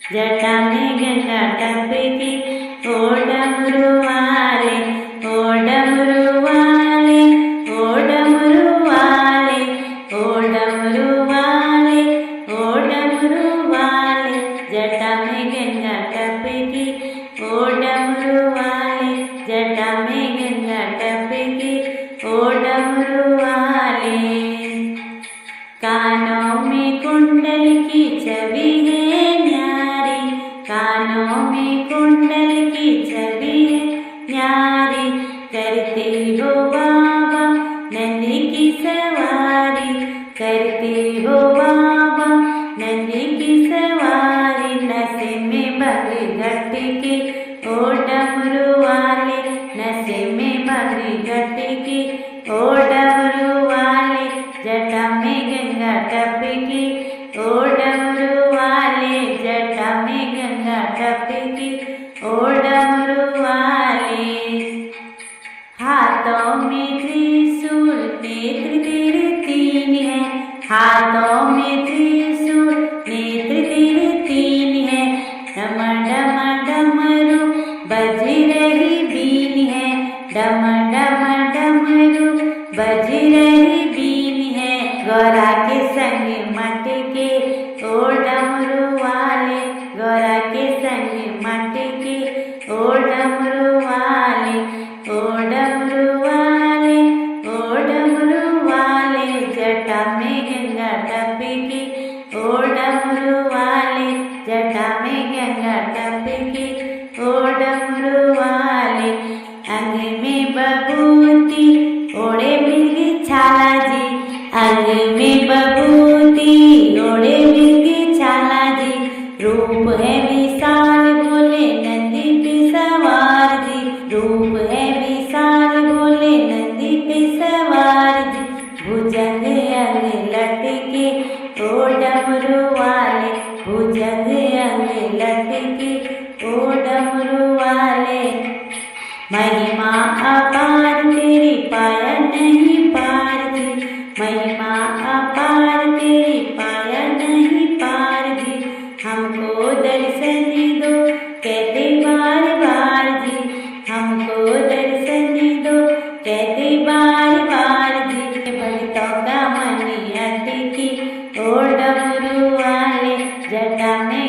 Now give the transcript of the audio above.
जटा में गंगा टपकी, ओ डमरू वाले, ओ डमरू वाले, ओ डमरू वाले, ओ डमरू वाले, ओ डमरू वाले। जटा में गंगा टपकी, ओ डमरू वाले, जटा में गंगा टपकी, ओ डमरू वाले। कानों में कुंडल की छवि है न्यारी, कानों में कुंडल की छवि है न्यारी। करते हो बाबा नंदी की सवारी, करते हो बाबा नंदी की सवारी। नशे में बगली घट के, ओ डमरू वाले, नशे में बगली घट के, ओ डमरू वाले। जटा में गंगा टपकी, ओ डमरू वाले, जटा में गंगा टपकी, ओ डमरू वाले। हाथों में त्रिशूल, नेत्र तेरे तीन है, हाथों में त्रिशूल, नेत्र तेरे तीन है। डम डम डमरू बज रही बीन है, डम डम डमरू बज रही बीन है। गौरा के संग मटके, ओ डमरू वाले, गौरा के संग मटके, ओ डमरू वाले, ओ डमरू वाले, ओ डमरू वाले। जटा में गंगा टपकी, ओ डमरू वाले, जटा में गंगा टपकी, ओ डमरू वाले। अंग में बबूती ओढ़े मिर्गी छाला जी, अंग में बबूती ओढ़े मिर्गी छाला जी। रूप है विशाल बोले नंदी पे सवार जी, रूप है विशाल बोले नंदी पे सवार जी। भुजंग अंग लटके, ओ डमरू वाले, भुजंग अंग लटके, ओ डमरू वाले। महिमा अपार तेरी पाया नहीं पार जी, महिमा अपार तेरी पाया नहीं पार जी। हमको दर्शन दो कहते बार बार जी, हमको दर्शन दो कहते बार बार जी। भक्तों का मन अटकी, ओ डमरू वाले, जटा में